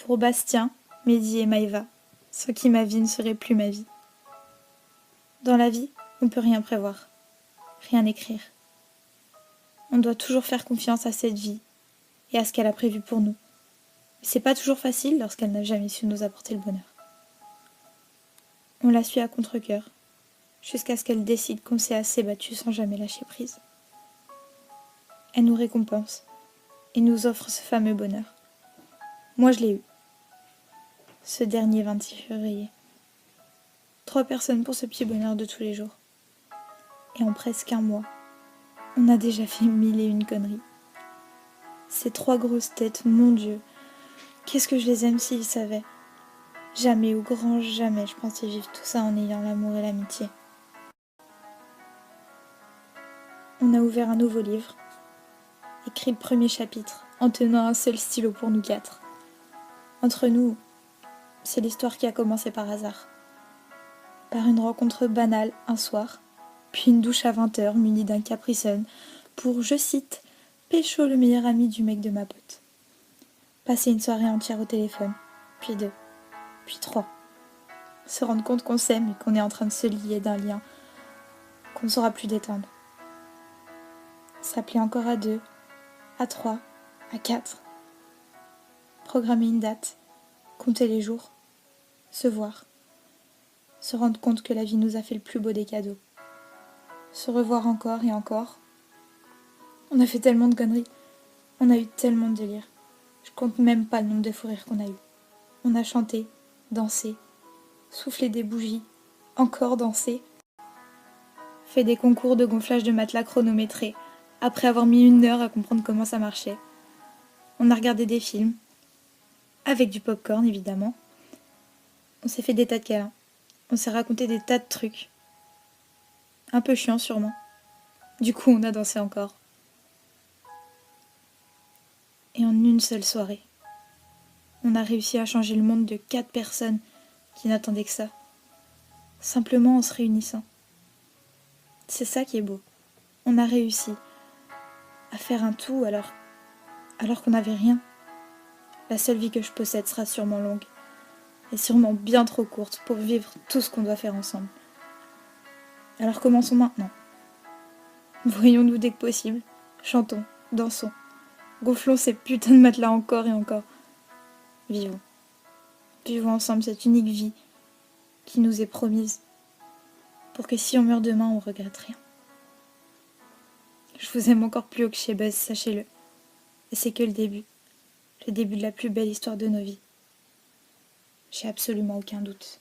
pour Bastien, Mehdi et Maïva, sans qui ma vie ne serait plus ma vie. Dans la vie, on ne peut rien prévoir, rien écrire. On doit toujours faire confiance à cette vie et à ce qu'elle a prévu pour nous. Mais c'est pas toujours facile lorsqu'elle n'a jamais su nous apporter le bonheur. On la suit à contre-cœur, jusqu'à ce qu'elle décide qu'on s'est assez battu sans jamais lâcher prise. Elle nous récompense et nous offre ce fameux bonheur. Moi je l'ai eu, ce dernier 26 février. 3 personnes pour ce petit bonheur de tous les jours. Et en presque un mois, on a déjà fait 1001 conneries. Ces 3 grosses têtes, mon Dieu, qu'est-ce que je les aime s'ils savaient. Jamais, au grand jamais, je pensais vivre tout ça en ayant l'amour et l'amitié. On a ouvert un nouveau livre, écrit le premier chapitre, en tenant un seul stylo pour nous 4. Entre nous, c'est l'histoire qui a commencé par hasard. Par une rencontre banale un soir, puis une douche à 20h munie d'un Capri Sun pour, je cite, pécho le meilleur ami du mec de ma pote. Passer une soirée entière au téléphone, puis 2, puis 3. Se rendre compte qu'on s'aime et qu'on est en train de se lier d'un lien qu'on ne saura plus détendre. S'appeler encore à 2, à 3, à 4. Programmer une date, compter les jours, se voir. Se rendre compte que la vie nous a fait le plus beau des cadeaux. Se revoir encore et encore. On a fait tellement de conneries. On a eu tellement de délire. Je compte même pas le nombre de fous rires qu'on a eu. On a chanté, dansé, soufflé des bougies, encore dansé. Fait des concours de gonflage de matelas chronométrés, après avoir mis 1 heure à comprendre comment ça marchait. On a regardé des films, avec du popcorn évidemment. On s'est fait des tas de câlins. On s'est raconté des tas de trucs. Un peu chiant sûrement. Du coup, on a dansé encore. Et en une seule soirée, on a réussi à changer le monde de 4 personnes qui n'attendaient que ça. Simplement en se réunissant. C'est ça qui est beau. On a réussi à faire un tout alors qu'on n'avait rien. La seule vie que je possède sera sûrement longue. Et sûrement bien trop courte pour vivre tout ce qu'on doit faire ensemble. Alors commençons maintenant. Voyons-nous dès que possible. Chantons, dansons. Gonflons ces putains de matelas encore et encore. Vivons. Vivons ensemble cette unique vie qui nous est promise. Pour que si on meurt demain, on regrette rien. Je vous aime encore plus haut que chez Buzz, sachez-le. Et c'est que le début. Le début de la plus belle histoire de nos vies. J'ai absolument aucun doute.